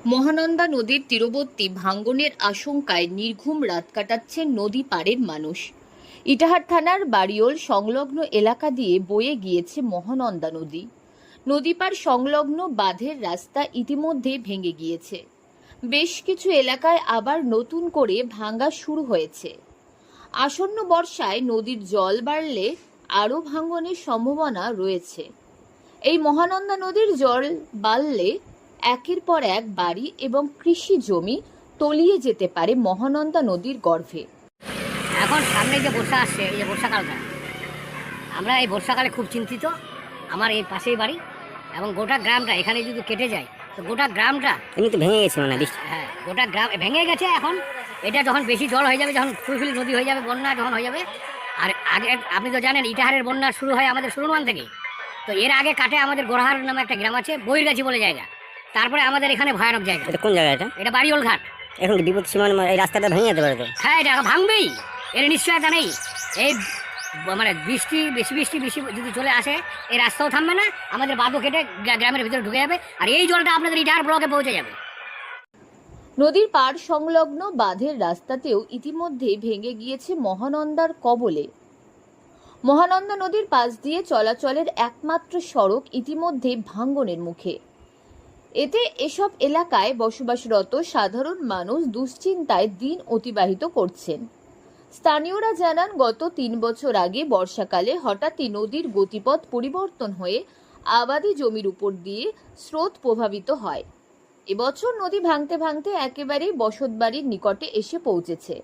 মহানন্দা নদীর তীরবর্তী ভাঙ্গনের আশঙ্কায় নির্ঘুম রাত কাটাচ্ছেন নদী পাড়ের মানুষ। ইটাহার থানার বাড়িওল সংলগ্ন এলাকা দিয়ে বয়ে গিয়েছে মহানন্দা নদী। নদী পাড় সংলগ্ন বাঁধের রাস্তা ইতিমধ্যে ভেঙে গিয়েছে। বেশ কিছু এলাকায় আবার নতুন করে ভাঙ্গা শুরু হয়েছে। আসন্ন বর্ষায় নদীর জল বাড়লে আরও ভাঙ্গনের সম্ভাবনা রয়েছে। এই মহানন্দা নদীর জল বাড়লে একের পর এক বাড়ি এবং কৃষি জমি তলিয়ে যেতে পারে মহানন্দা নদীর গর্ভে। এখন সামনে যে বর্ষা আসছে, এই যে বর্ষাকালটা, আমরা এই বর্ষাকালে খুব চিন্তিত। আমার এই পাশেই বাড়ি এবং গোটা গ্রামটা এখানে যদি কেটে যায় তো গোটা গ্রামটা এমনি তো ভেঙে গেছে, মানে হ্যাঁ, গোটা গ্রাম ভেঙে গেছে। এখন এটা যখন বেশি জল হয়ে যাবে, যখন ফুলফুলি নদী হয়ে যাবে, বন্যা যখন হয়ে যাবে, আর আগে আপনি তো জানেন ইটাহারের বন্যা শুরু হয় আমাদের সুরনমান থেকে। তো এর আগে কাটে আমাদের গোরহার নামে একটা গ্রাম আছে, বইরগাছি বলে জায়গা। তারপরে আমাদের এখানে ভয়ানক জায়গা। এটা কোন জায়গা? এটা বাড়িওল ঘাট। এখন কি বিপদ সীমার এই রাস্তাটা ভেঙে যেতে পারে তো? হ্যাঁ, এটা ভাঙবেই, এর নিশ্চয়তা নেই। এই মানে বেশি বৃষ্টি যদি চলে আসে এই রাস্তাও থামবে না, আমাদের বাঁধও কেটে গ্রামের ভিতরে ঢুকে যাবে, আর এই জলটা আপনাদের ইটাহার ব্লকে পৌঁছে যাবে। নদীর পাড় সংলগ্ন বাঁধের রাস্তাতেও ইতিমধ্যে ভেঙে গিয়েছে মহানন্দার কবলে। মহানন্দা নদীর পাশ দিয়ে চলাচলের একমাত্র সড়ক ইতিমধ্যে ভাঙ্গনের মুখে। এতে এসব এলাকায় বসবাসরত সাধারণ মানুষ দুশ্চিন্তায় দিন অতিবাহিত করছেন। স্থানীয়রা জানান, গত 3 বছর আগে বর্ষাকালে হঠাৎই নদীর গতিপথ পরিবর্তন হয়ে আবাদি জমির উপর দিয়ে স্রোত প্রভাবিত হয়। এবছর নদী ভাঙতে ভাঙতে একেবারেই বসতবাড়ির নিকটে এসে পৌঁছেছে।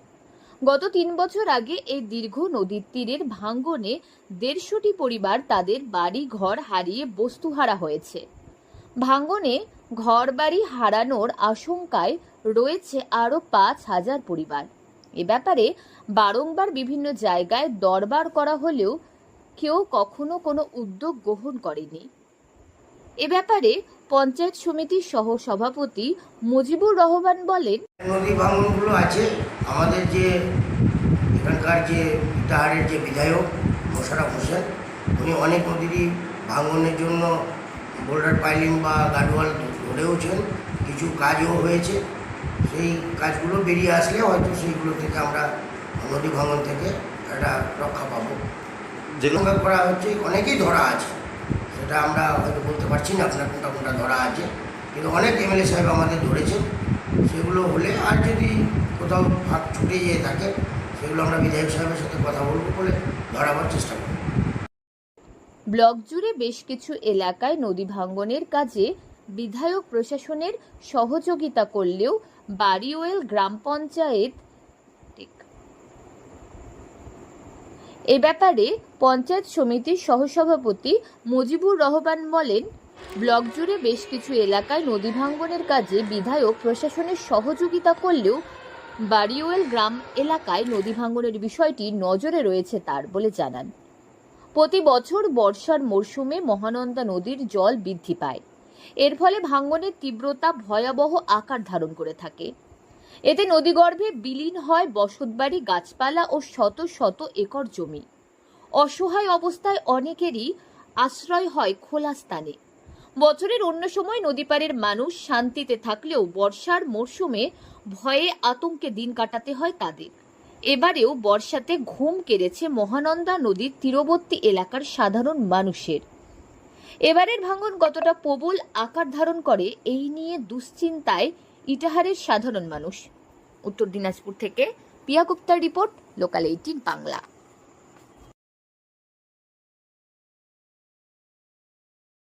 গত 3 বছর আগে এই দীর্ঘ নদীর তীরের ভাঙ্গনে 150টি পরিবার তাদের বাড়ি ঘর হারিয়ে বস্তুহারা হয়েছে। ভাঙ্গনে ঘরবাড়ি হারানোর আশঙ্কায় রয়েছে আরও 5,000 পরিবার। এ ব্যাপারে বারংবার বিভিন্ন জায়গায় দরবার করা হলেও কেউ কখনো কোনো উদ্যোগ গ্রহণ করেনি। এ ব্যাপারে পঞ্চায়েত সমিতির সহ সভাপতি মুজিবুর রহমান বলেন, নদী ভাঙনগুলো আছে আমাদের যে এখানকার যে ইটাহারের যে বিধায়ক মোশাররফ হোসেন, উনি অনেক নদীরই ভাঙনের জন্য বোল্ডার পাইলিং বা গার্ডওয়াল গড়েওছেন, কিছু কাজও হয়েছে। সেই কাজগুলো বেরিয়ে আসলে হয়তো সেইগুলো থেকে আমরা নদী ভাঙন থেকে একটা রক্ষা পাবো। যেগুলো করা হচ্ছে অনেকেই ধরা আছে, সেটা আমরা হয়তো বলতে পারছি না আপনার কোনটা কোনটা ধরা আছে, কিন্তু অনেক এমএলএ সাহেব আমাদের ধরেছেন। সেগুলো হলে আর যদি কোথাও ফাঁক ছুটে যেয়ে থাকে সেগুলো আমরা বিধায়ক সাহেবের সাথে কথা বলবো বলে ধরাবার চেষ্টা করব। ব্লক জুড়ে বেশ কিছু এলাকায় নদী ভাঙ্গনের কাজে বিধায়ক প্রশাসনের সহযোগিতা করলেও বাড়িওয়েল গ্রাম পঞ্চায়েত এ ব্যাপারে পঞ্চায়েত সমিতির সহসভাপতি মুজিবুর রহমান বলেন, ব্লক জুড়ে বেশ কিছু এলাকায় নদী ভাঙ্গনের কাজে বিধায়ক প্রশাসনের সহযোগিতা করলেও বাড়িওয়েল গ্রাম এলাকায় নদী ভাঙ্গনের বিষয়টি নজরে রয়েছে তার বলে জানান। প্রতি বছর বর্ষার মরশুমে মহানন্দা নদীর জল বৃদ্ধি পায়। এর ফলে ভাঙ্গনের তীব্রতা ভয়াবহ আকার ধারণ করে থাকে। এতে নদীগর্ভে বিলীন হয় বসতবাড়ি, গাছপালা ও শত শত একর জমি। অসহায় অবস্থায় অনেকেরই আশ্রয় হয় খোলা স্থানে। বছরের অন্য সময় নদীপাড়ের মানুষ শান্তিতে থাকলেও বর্ষার মরশুমে ভয়ে আতঙ্কে দিন কাটাতে হয় তাদের। এবারেও বর্ষাতে ঘুম কেড়েছে মহানন্দা নদীর তীরবর্তী এলাকার সাধারণ মানুষের। এবারের ভাঙন কতটা প্রবল আকার ধারণ করে এই নিয়ে দুশ্চিন্তায় ইটাহারের সাধারণ মানুষ। উত্তর দিনাজপুর থেকে পিয়া গুপ্তার রিপোর্ট, লোকাল 18 বাংলা।